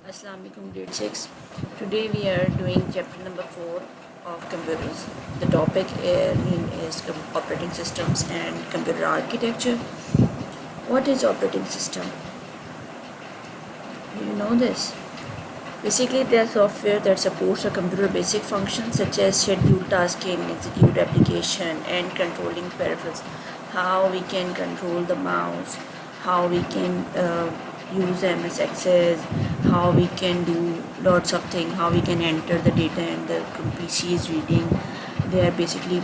Assalamualaikum grade 6. Today we are doing chapter number 4 of computers. The topic name is operating systems and computer architecture. What is operating system? Do you know this? Basically, they are software that supports a computer basic functions such as schedule tasking, execute application, and controlling peripherals. How we can control the mouse, how we can use MS Access, how we can do lots of things, how we can enter the data and the PC is reading. They are basically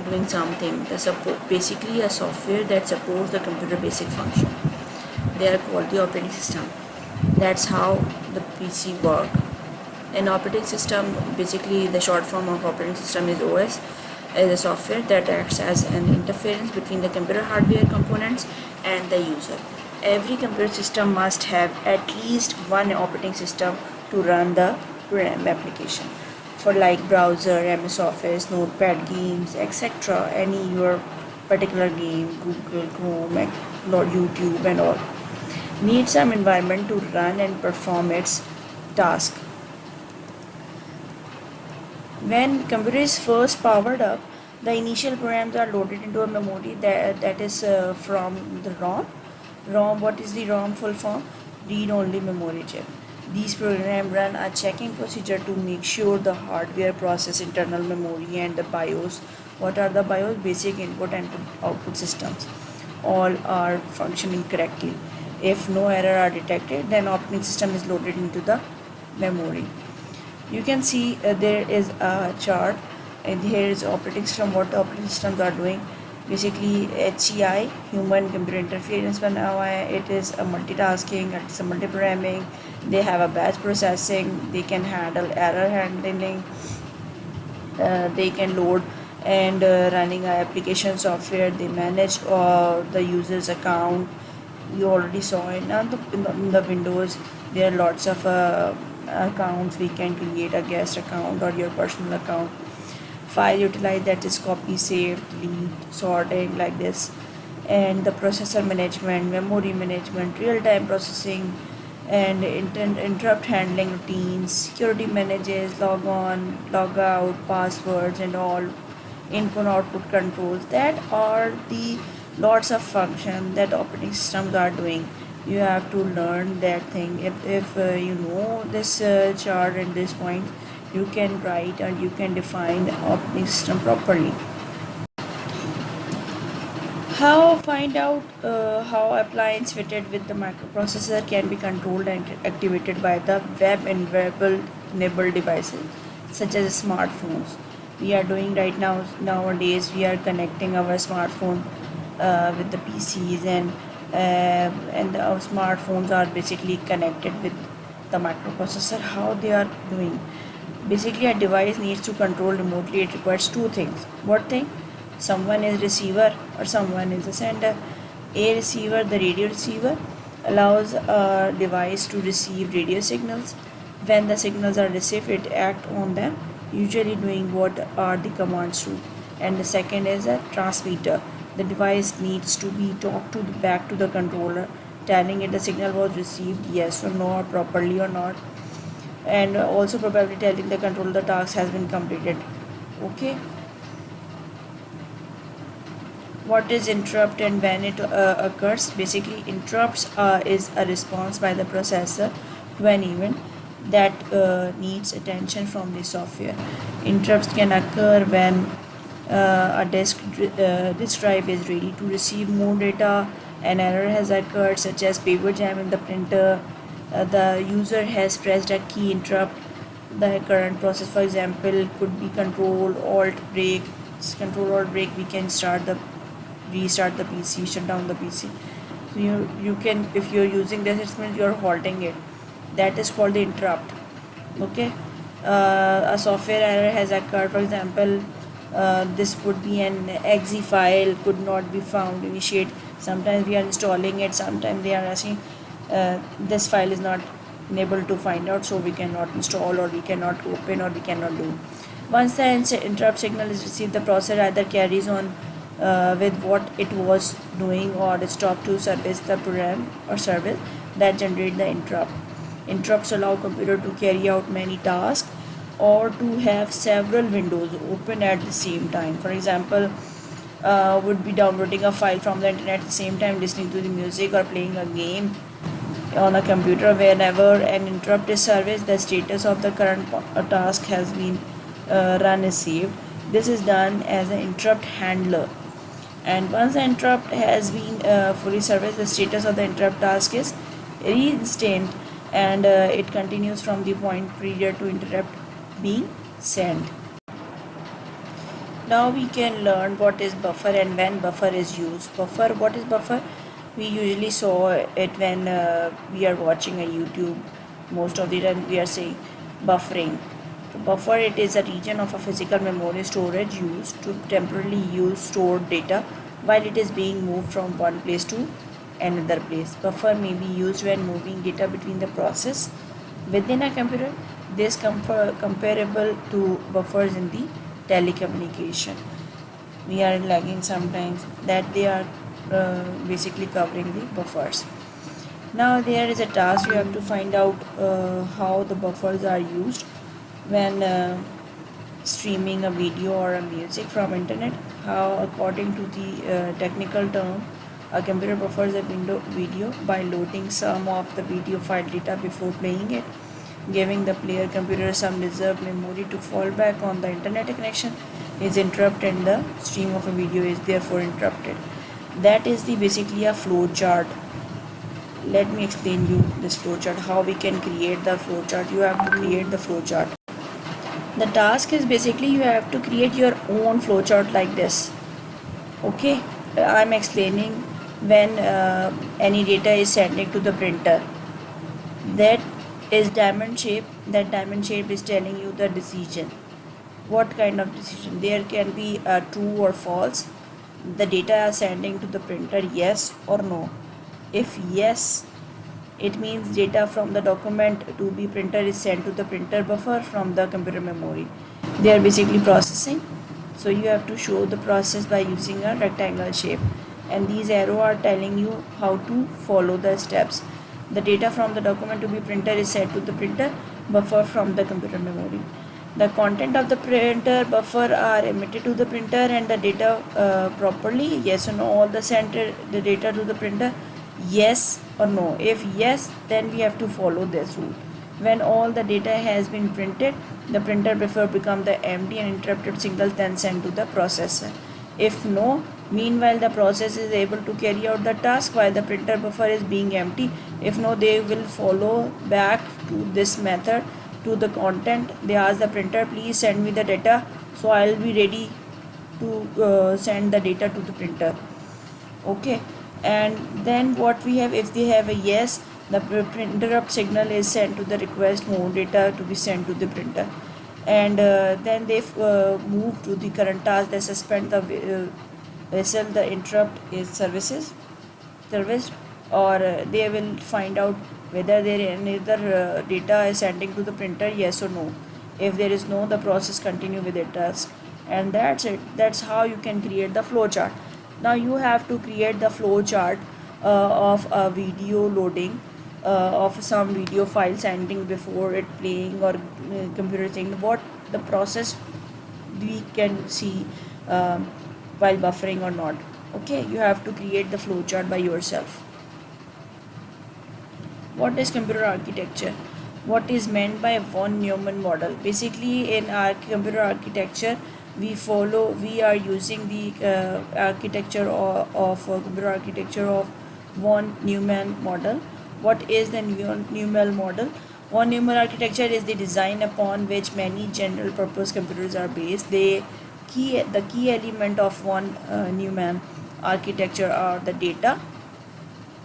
doing something. The support basically a software that supports the computer basic function. They are called the operating system. That's how the PC work. An operating system, basically the short form of operating system is OS, is a software that acts as an interference between the computer hardware components and the user. Every computer system must have at least one operating system to run the program application. For like browser, MS Office, Notepad games, etc. Any your particular game, Google, Chrome, YouTube and all needs some environment to run and perform its task. When computer is first powered up, the initial programs are loaded into a memory that is from the ROM. ROM, what is the ROM full form? Read only memory chip. These programs run a checking procedure to make sure the hardware process internal memory and the BIOS. What are the BIOS? Basic input and output systems. All are functioning correctly. If no error are detected, then operating system is loaded into the memory. You can see there is a chart and here is operating system, what the operating systems are doing. Basically HCI, human computer interference बना हुआ है. It is a multitasking, it's a multi-programming. They have a batch processing, they can handle error handling, they can load and running a application software. They manage the user's account. You already saw it now in the Windows. There are lots of accounts. We can create a guest account or your personal account. File utilize, that is copy, save, delete, sorting like this. And the processor management, memory management, real-time processing, and interrupt handling routines, security manages, log on, log out, passwords, and all input output controls. That are the lots of function that operating systems are doing. You have to learn that thing. If you know this chart and this point, you can write and you can define the operating system properly. How find out how appliance fitted with the microprocessor can be controlled and activated by the web-enabled devices such as smartphones. We are doing right now nowadays. We are connecting our smartphone with the PCs and our smartphones are basically connected with the microprocessor. How they are doing? Basically, a device needs to control remotely. It requires two things. What thing? Someone is receiver or someone is a sender. A receiver, the radio receiver, allows a device to receive radio signals. When the signals are received, it acts on them, usually doing what are the commands to. And the second is a transmitter. The device needs to be talked to back to the controller, telling it the signal was received, yes or no, or properly or not, and also probably telling the controller the task has been completed. Okay. What is interrupt and when it occurs? Basically, interrupts is a response by the processor to an event that needs attention from the software. Interrupts can occur when a disk drive is ready to receive more data. An error has occurred, such as paper jam in the printer. The user has pressed a key. Interrupt the current process. For example, could be control alt break. Control alt break, we can restart the PC, shut down the PC. So you can, if you're using this, it means you're halting it. That is called the interrupt. Okay. A software error has occurred. For example, this would be an exe file could not be found. Initiate. Sometimes we are installing it. Sometimes they are asking this file is not able to find out, so we cannot install or we cannot open or we cannot do. Once the interrupt signal is received, the processor either carries on with what it was doing or stop to service the program or service that generate the interrupt. Interrupts allow computer to carry out many tasks or to have several windows open at the same time. For example, would be downloading a file from the internet at the same time listening to the music or playing a game on a computer. Whenever an interrupt is serviced, the status of the current task has been run is saved. This is done as an interrupt handler, and once the interrupt has been fully serviced, the status of the interrupt task is reinstated, and it continues from the point prior to interrupt being sent. Now we can learn what is buffer and when buffer is used. Buffer, what is buffer? We usually saw it when we are watching a YouTube. Most of the time we are saying buffering. To buffer, it is a region of a physical memory storage used to temporarily use stored data while it is being moved from one place to another place. Buffer may be used when moving data between the process within a computer. This comparable to buffers in the telecommunication. We are lagging sometimes that they are basically covering the buffers. Now there is a task. You have to find out how the buffers are used when streaming a video or a music from internet. How, according to the technical term, a computer buffers a video by loading some of the video file data before playing it, giving the player computer some reserved memory to fall back on. The internet connection is interrupted and the stream of a video is therefore interrupted. That is the basically a flow chart. Let me explain you this flow chart, how we can create the flow chart. You have to create the flow chart. The task is basically you have to create your own flow chart like this. Okay, I'm explaining when any data is sending to the printer. That is diamond shape. That diamond shape is telling you the decision. What kind of decision? There can be true or false. The data are sending to the printer, yes or no. If yes, it means data from the document to be printer is sent to the printer buffer from the computer memory. They are basically processing. So you have to show the process by using a rectangle shape, and these arrow are telling you how to follow the steps. The data from the document to be printer is sent to the printer buffer from the computer memory. The content of the printer buffer are emitted to the printer and the data properly, yes or no. All the sent the data to the printer, yes or no. If yes, then we have to follow this rule. When all the data has been printed, the printer buffer become the empty and interrupted signal then sent to the processor. If no, meanwhile the process is able to carry out the task while the printer buffer is being empty. If no, they will follow back to this method to the content. They ask the printer, please send me the data, so I'll be ready to send the data to the printer. Okay, and then what we have, if they have a yes, the interrupt signal is sent to the request more data to be sent to the printer, and then they move to the current task. They suspend the vessel, the interrupt is serviced, or they will find out whether there is another data is sending to the printer, yes or no. If there is no, the process continue with the task, and that's it. That's how you can create the flow chart. Now you have to create the flow chart of a video loading of some video file sending before it playing or computer thing. What the process we can see while buffering or not. Okay, you have to create the flow chart by yourself. What is computer architecture? What is meant by von Neumann model? Basically, in our computer architecture, we are using the architecture of computer architecture of von Neumann model. What is the von Neumann model? Von Neumann architecture is the design upon which many general purpose computers are based. The key element of von Neumann architecture are the data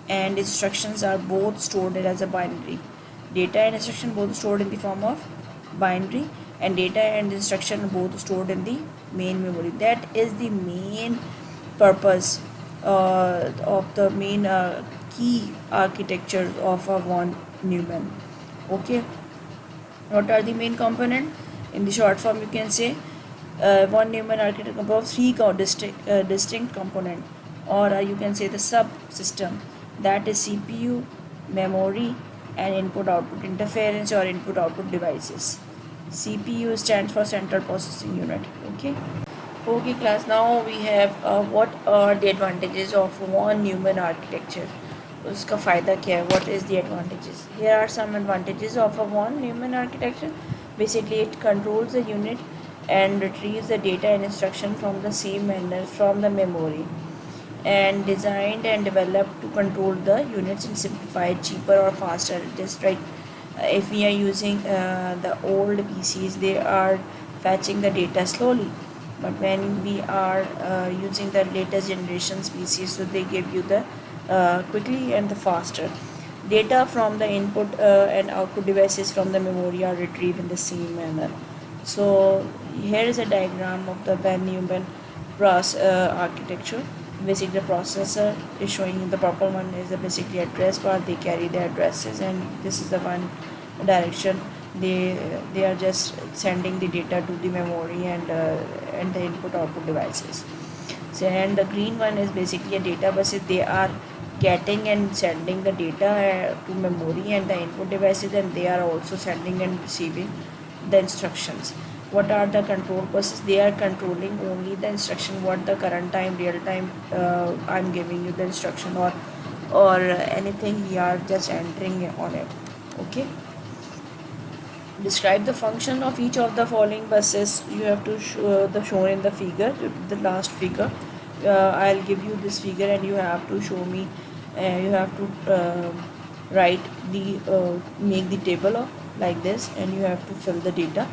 and instructions are both stored as a binary. Data and instruction both stored in the form of binary, and data and instruction both stored in the main memory. That is the main purpose of the main key architecture of a von Neumann. Okay, what are the main component? In the short form, you can say von Neumann architecture comprises three distinct component, or you can say the subsystem, that is CPU, memory, and input output interference or input output devices. CPU stands for central processing unit. Okay class, now we have what are the advantages of von Neumann architecture. उसका फ़ायदा क्या है? What is the advantages? Here are some advantages of a von Neumann architecture. Basically it controls the unit and retrieves the data and instruction from the same manner from the memory, and designed and developed to control the units and simplify it cheaper or faster. Just right, if we are using the old PCs, they are fetching the data slowly, but when we are using the latest generations PCs, so they give you the quickly and the faster. Data from the input and output devices from the memory are retrieved in the same manner. So here is a diagram of the von Neumann architecture. Basically the processor is showing, the purple one is the basically address bar, they carry the addresses, and this is the one direction they are just sending the data to the memory and the input output devices. So, and the green one is basically a data bus, they are getting and sending the data to memory and the input devices, and they are also sending and receiving the instructions. What are the control buses? They are controlling only the instruction, what the current time, real time I'm giving you the instruction, or anything we are just entering on it. Okay, describe the function of each of the following buses. You have to show the shown in the figure, the last figure. I'll give you this figure and you have to show me, you have to write the make the table of like this, and you have to fill the data,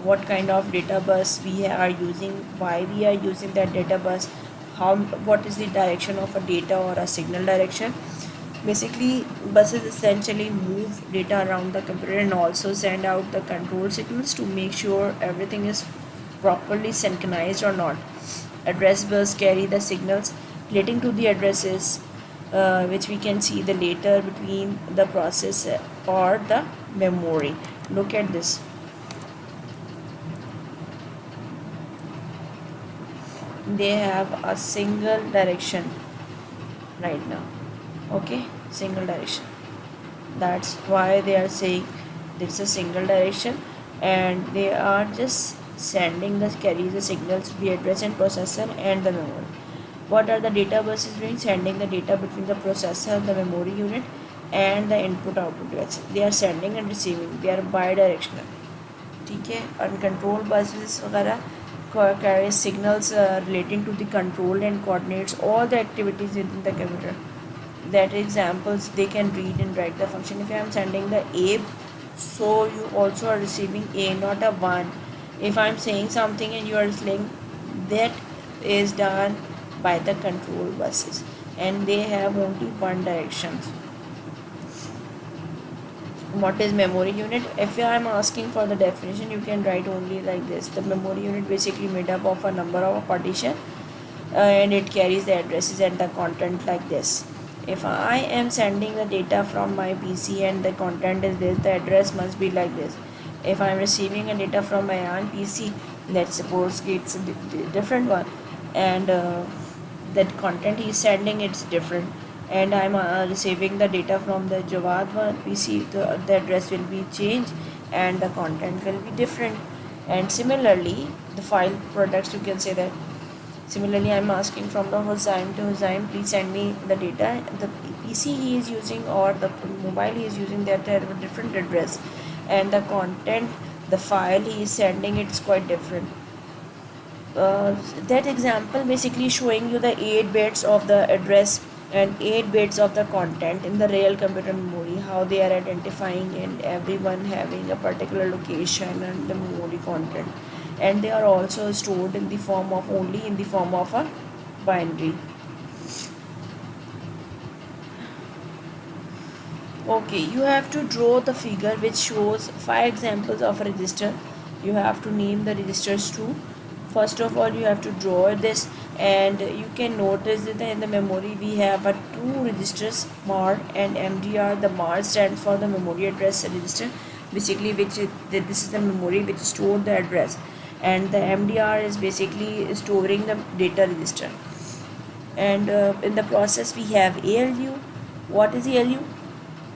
what kind of data bus we are using, why we are using that data bus, how, what is the direction of a data or a signal direction. Basically buses essentially move data around the computer and also send out the control signals to make sure everything is properly synchronized or not. Address bus carry the signals relating to the addresses, which we can see the later between the processor or the memory. Look at this. They have a single direction right now. Okay, single direction. That's why they are saying this is a single direction, and they are just sending the carry the signals to the address and processor and the memory. What are the data buses doing? Sending the data between the processor, the memory unit, and the input output devices. They are sending and receiving. They are bidirectional. ठीक है, uncontrolled buses वगैरह carry signals relating to the control and coordinates all the activities within the computer. That examples they can read and write the function. If I am sending the A, so you also are receiving A, not a 1. If I am saying something and you are saying, that is done by the control buses, and they have only one direction. What is memory unit? If I am asking for the definition, you can write only like this. The memory unit basically made up of a number of a partition, and it carries the addresses and the content like this. If I am sending the data from my PC and the content is this, the address must be like this. If I am receiving a data from my own PC, let's suppose it's a different one, and that content he is sending, it's different, and I'm receiving the data from the Jawad one PC, the address will be changed and the content will be different. And similarly the file products, you can say that. Similarly, I'm asking from the Hussain to Hussain, please send me the data. The PC he is using or the mobile he is using, that have a different address, and the content, the file he is sending, it's quite different. That example basically showing you the 8 bits of the address and 8 bits of the content in the real computer memory, how they are identifying and everyone having a particular location and the memory content, and they are also stored in the form of only in the form of a binary. Okay, you have to draw the figure which shows 5 examples of a register. You have to name the registers too. First of all, you have to draw this, and you can notice that in the memory we have a 2 registers, MAR and MDR. The MAR stands for the memory address register, basically this is the memory which stored the address, and the MDR is basically storing the data register. And in the process we have ALU. What is ALU?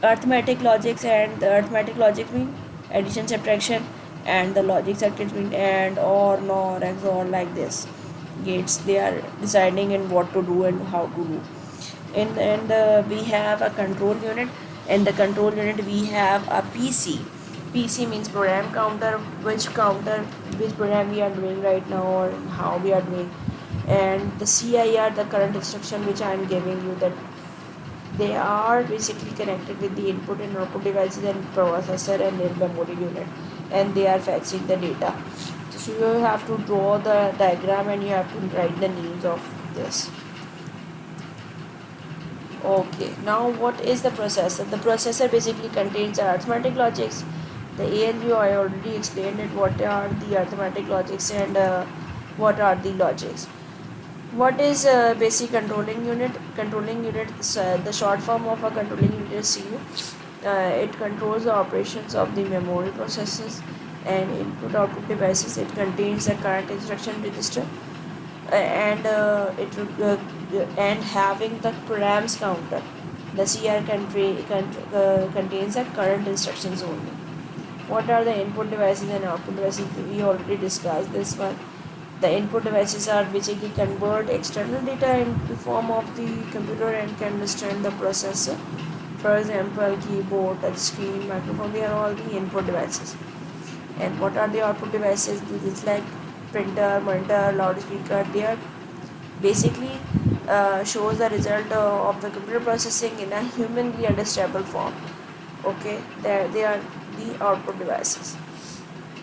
arithmetic logics, and the arithmetic logic mean addition, subtraction, and the logic circuits mean and, or, nor, XOR, like this gates. They are deciding in what to do and how to do. And we have a control unit. In the control unit we have a PC means program counter, which program we are doing right now or how we are doing. And the CIR, the current instruction, which I am giving you, that they are basically connected with the input and output devices and processor and memory unit, and they are fetching the data. So you have to draw the diagram and you have to write the names of this. Okay, now what is the processor? The processor basically contains the arithmetic logics. The ALU, I already explained it, what are the arithmetic logics and what are the logics. What is basic controlling unit? Controlling unit is the short form of a controlling unit is CU. It controls the operations of the memory processes and input output devices. It contains the current instruction register and having the params counter. The CR contains the current instructions only. What are the input devices and output devices? We already discussed this one. The input devices are basically convert external data into form of the computer and can understand the processor. For example, keyboard, touch screen, microphone, they are all the input devices. And what are the output devices? This is like printer, monitor, loudspeaker. They are basically shows the result of the computer processing in a humanly understandable form. Okay, they are the output devices.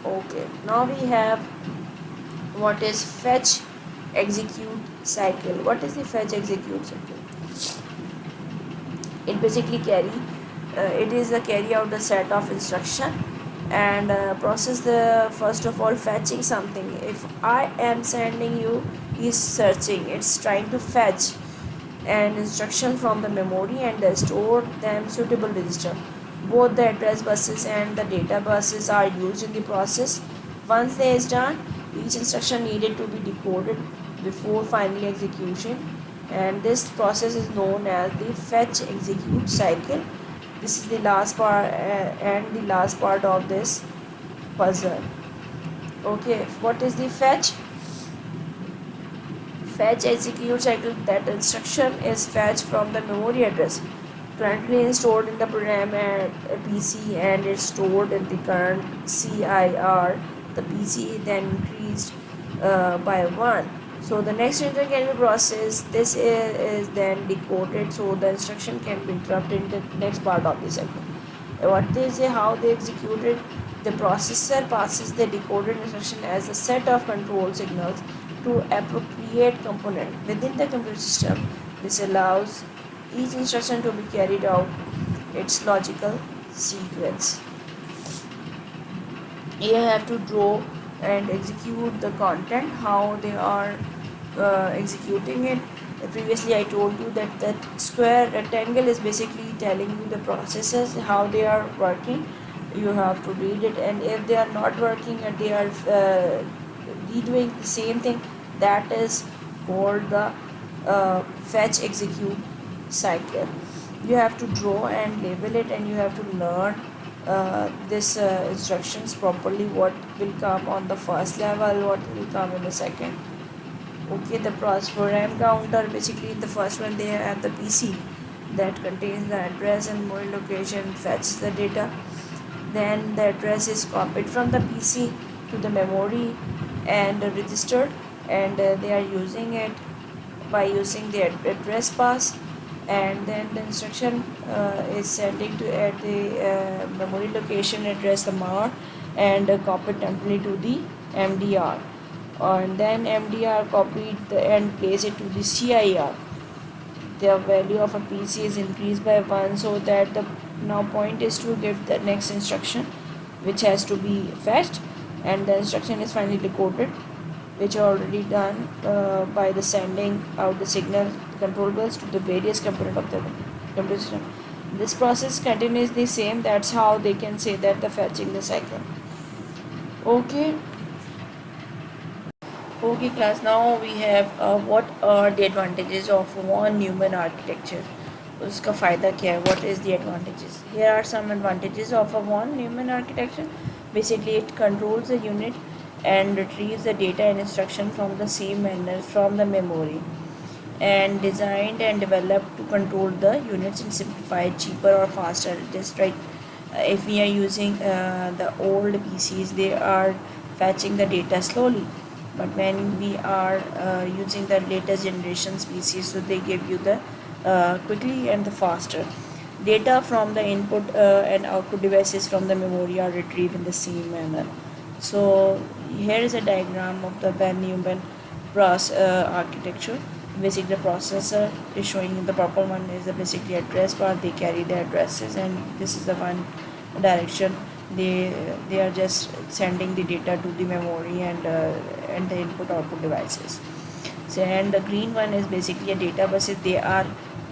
Okay, now we have what is fetch execute cycle. What is the fetch execute cycle? It basically it is a carry out the set of instruction and process the first of all fetching something. If I am sending you is searching, it's trying to fetch an instruction from the memory and store them suitable register. Both the address buses and the data buses are used in the process. Once they is done, each instruction needed to be decoded before final execution, and this process is known as the fetch execute cycle. This is the last part and the last part of this puzzle. Okay, what is the fetch? Fetch execute cycle, that instruction is fetched from the memory address currently stored in the program at a PC and is stored in the current CIR. The PC then increased by 1. So the next instruction can be processed. This is then decoded, so the instruction can be interrupted in the next part of the cycle. What they say, how they executed, the processor passes the decoded instruction as a set of control signals to appropriate component within the computer system. This allows each instruction to be carried out its logical sequence. You have to draw and execute the content, how they are executing it. Previously I told you that square rectangle is basically telling you the processes, how they are working. You have to read it, and if they are not working and they are redoing the same thing, that is called the fetch execute cycle. You have to draw and label it, and you have to learn this instructions properly, what will come on the first level, what will come in the second. Okay, the program counter, basically the first one they have the PC that contains the address and memory location, fetches the data. Then the address is copied from the PC to the memory and registered, and they are using it by using the address pass. And then the instruction is sending to at the memory location address the MAR and copied temporarily to the MDR, and then MDR copied and place it to the CIR. The value of a PC is increased by 1, so that the now point is to give the next instruction, which has to be fetched, and the instruction is finally decoded, which are already done by the sending out the signal controllables to the various component of the computer system. This process continues the same. That's how they can say that the fetching the cycle. Okay. Okay class, now we have what are the advantages of von Neumann architecture. उसका फ़ायदा क्या है, what is the advantages. Here are some advantages of a von Neumann architecture. Basically it controls the unit and retrieves the data and instruction from the same manner from the memory, and designed and developed to control the units and simplify it cheaper or faster. Just right, if we are using the old PCs, they are fetching the data slowly, but when we are using the latest generations PCs, so they give you the quickly and the faster. Data from the input and output devices from the memory are retrieved in the same manner. So here is a diagram of the Van Neumann architecture. Basically, the processor is showing, the purple one is the basically address bar. They carry the addresses, and this is the one direction. They are just sending the data to the memory and the input output devices. So, and the green one is basically a data buses. They are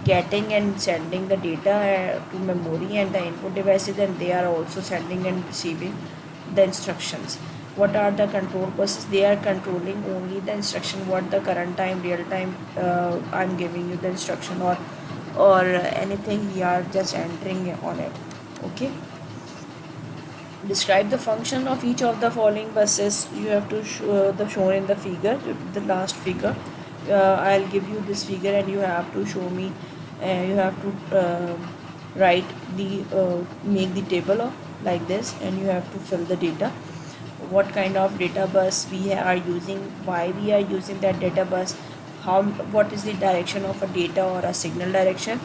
getting and sending the data to memory and the input devices, and they are also sending and receiving the instructions. What are the control buses? They are controlling only the instruction, what the current time, real time, I'm giving you the instruction, or anything we are just entering on it. Okay, describe the function of each of the following buses. You have to show the shown in the figure, the last figure. I'll give you this figure and you have to show me, you have to write the make the table of like this, and you have to fill the data, what kind of data bus we are using, why we are using that data bus, how, what is the direction of a data or a signal direction.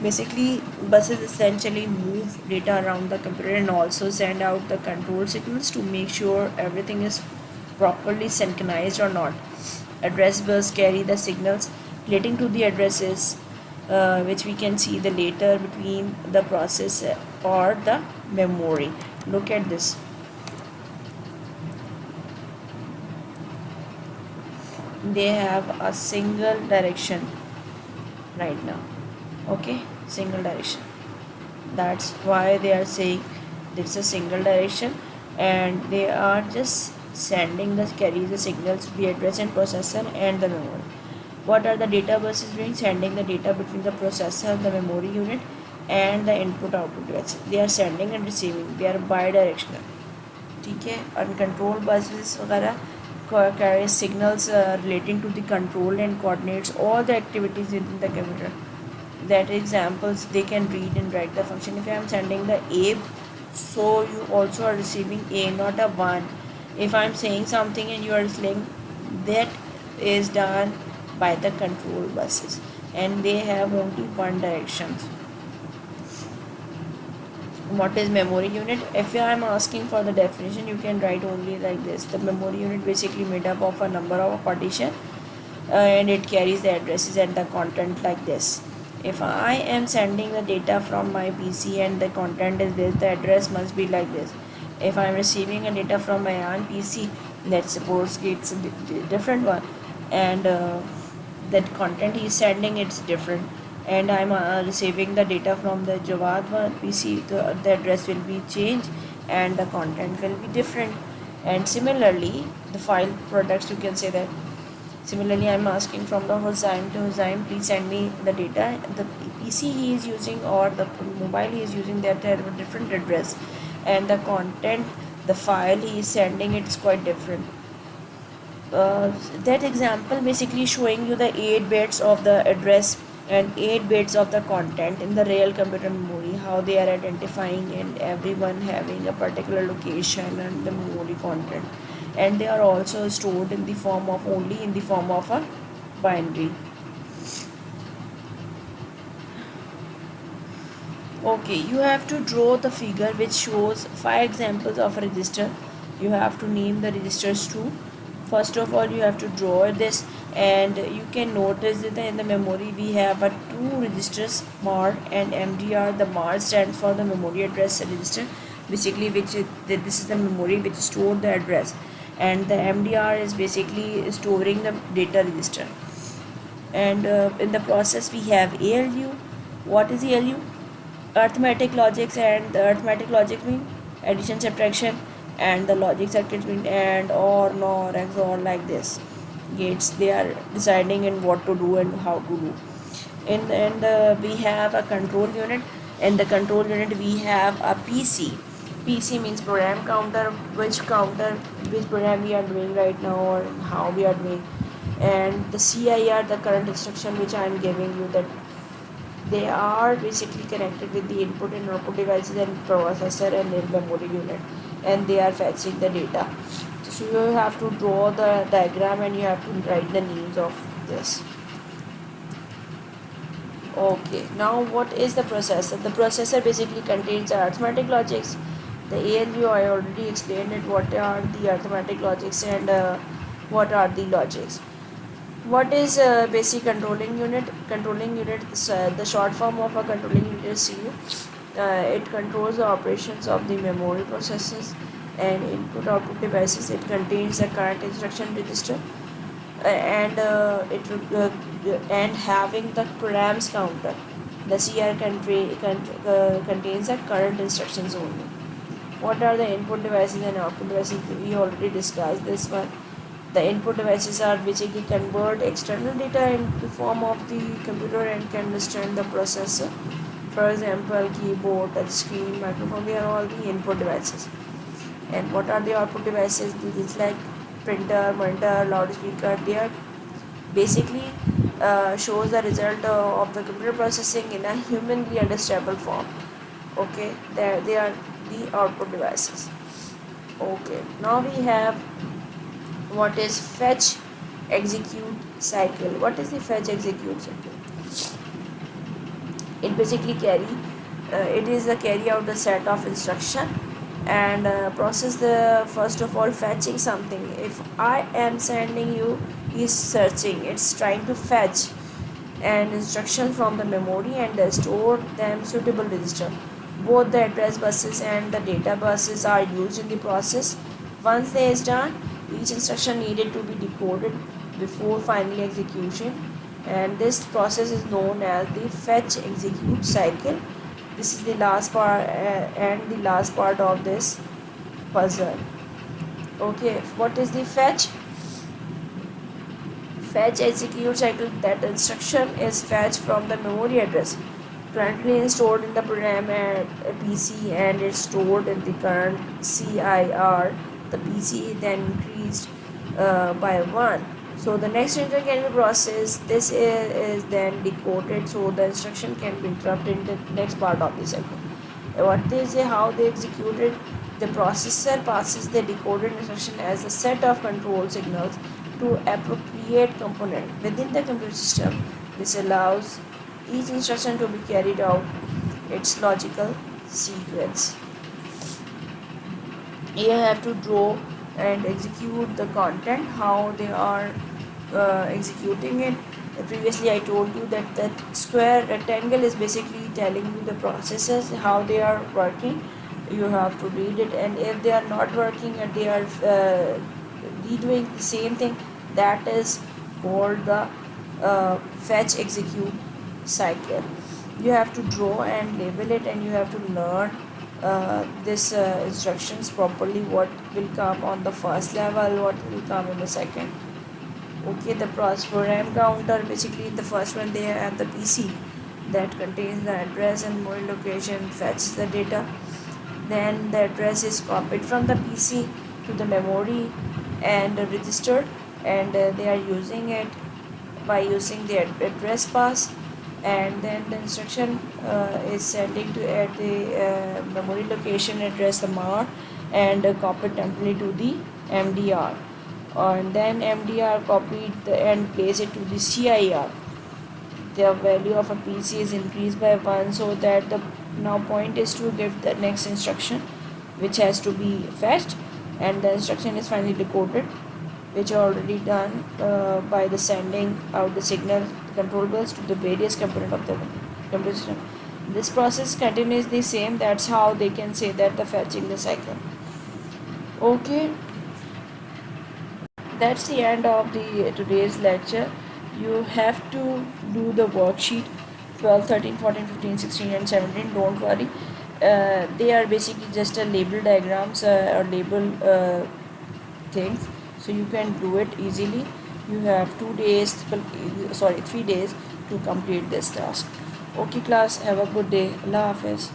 Basically, buses essentially move data around the computer and also send out the control signals to make sure everything is properly synchronized or not. Address bus carry the signals relating to the addresses, which we can see the later between the processor or the memory. Look at this. They have a single direction right now. Okay, single direction. That's why they are saying it's a single direction, and they are just sending the carry the signals to the address and processor and the memory. What are the data buses doing? Sending the data between the processor, the memory unit, and the input output device. They are sending and receiving. They are bidirectional. ठीक है, uncontrolled buses वगैरह carry signals relating to the control and coordinates all the activities within the computer. That examples they can read and write the function. If I am sending the a, so you also are receiving a, not a 1. If I am saying something and you are listening, that is done by the control buses, and they have only one direction. What is memory unit? If I am asking for the definition, you can write only like this. The memory unit basically made up of a number of a partition, and it carries the addresses and the content like this. If I am sending the data from my PC and the content is this, the address must be like this. If I am receiving a data from my own PC, let's suppose it's a different one, and that content he is sending, it's different, and I'm receiving the data from the Jawad one PC, the address will be changed and the content will be different. And similarly, the file products, you can say that. Similarly, I'm asking from the Hussain to Hussain, please send me the data. The PC he is using or the mobile he is using, that have a different address, and the content, the file he is sending, it's quite different. That example basically showing you the 8 bits of the address and 8 bits of the content in the real computer memory, how they are identifying and everyone having a particular location and the memory content, and they are also stored in the form of only in the form of a binary. Okay, you have to draw the figure which shows 5 examples of a register. You have to name the registers too. First of all, you have to draw this, and you can notice that in the memory we have a 2 registers, MAR and MDR. The MAR stands for the memory address register, basically this is the memory which stored the address, and the MDR is basically storing the data register. And in the process we have ALU. What is ALU? Arithmetic logics, and the arithmetic logic mean addition, subtraction, and the logic circuits mean and, or, nor, XOR, like this. Gates, they are deciding in what to do and how to do. We have a control unit. In the control unit we have a PC means program counter, which program we are doing right now or how we are doing. And the CIR, the current instruction which I am giving you, that they are basically connected with the input and output devices and processor and in memory unit, and they are fetching the data. So you have to draw the diagram and you have to write the names of this. Okay, now what is the processor? The processor basically contains the arithmetic logics. The ALU, I already explained it, what are the arithmetic logics and what are the logics. What is basic controlling unit? Controlling unit is the short form of a controlling unit is CU. It controls the operations of the memory processes and input output devices. It contains the current instruction register and having the programs counter. The CR contains the current instructions only. What are the input devices and output devices? We already discussed this one. The input devices are basically convert external data into form of the computer and can understand the processor. For example, keyboard, touch screen, microphone, they are all the input devices. And what are the output devices? These like printer, monitor, loudspeaker. They are basically shows the result of the computer processing in a humanly understandable form. Okay, they are the output devices. Okay, now we have what is fetch execute cycle. What is the fetch execute cycle? It basically it is a carry out the set of instruction and process the first of all fetching something. If I am sending you is searching, it's trying to fetch and instruction from the memory and store them suitable register. Both the address buses and the data buses are used in the process. Once they is done, each instruction needed to be decoded before final execution, and this process is known as the fetch execute cycle. This is the last part and the last part of this puzzle. Okay, what is the fetch? Fetch execute cycle, that instruction is fetched from the memory address currently stored in the program at a PC and is stored in the current CIR. The PC then increased by 1. So the next instruction can be processed. This is then decoded, so the instruction can be interrupted in the next part of the cycle. What they say, how they execute it? The processor passes the decoded instruction as a set of control signals to appropriate component within the computer system. This allows each instruction to be carried out its logical sequence. You have to draw and execute the content, how they are executing it. Previously I told you that square rectangle is basically telling you the processes, how they are working. You have to read it, and if they are not working and they are redoing the same thing, that is called the fetch execute cycle. You have to draw and label it, and you have to learn this instructions properly, what will come on the first level, what will come in the second. Okay, the program counter, basically the first one they have the PC that contains the address and memory location, fetches the data. Then the address is copied from the PC to the memory and registered, and they are using it by using the address pass. And then the instruction is sending to at the memory location address the MAR and copied temporarily to the MDR, and then MDR copied and place it to the CIR. The value of a PC is increased by 1, so that the now point is to give the next instruction which has to be fetched, and the instruction is finally decoded, which are already done by the sending out the signal controllables to the various component of the computer system. This process continues the same. That's how they can say that the fetching the cycle. Okay, that's the end of the today's lecture. You have to do the worksheet 12, 13, 14, 15, 16 and 17. Don't worry, they are basically just a label diagrams or label things, so you can do it easily. You have 2 days, sorry, 3 days to complete this task. Okay class, have a good day. Allah Hafiz.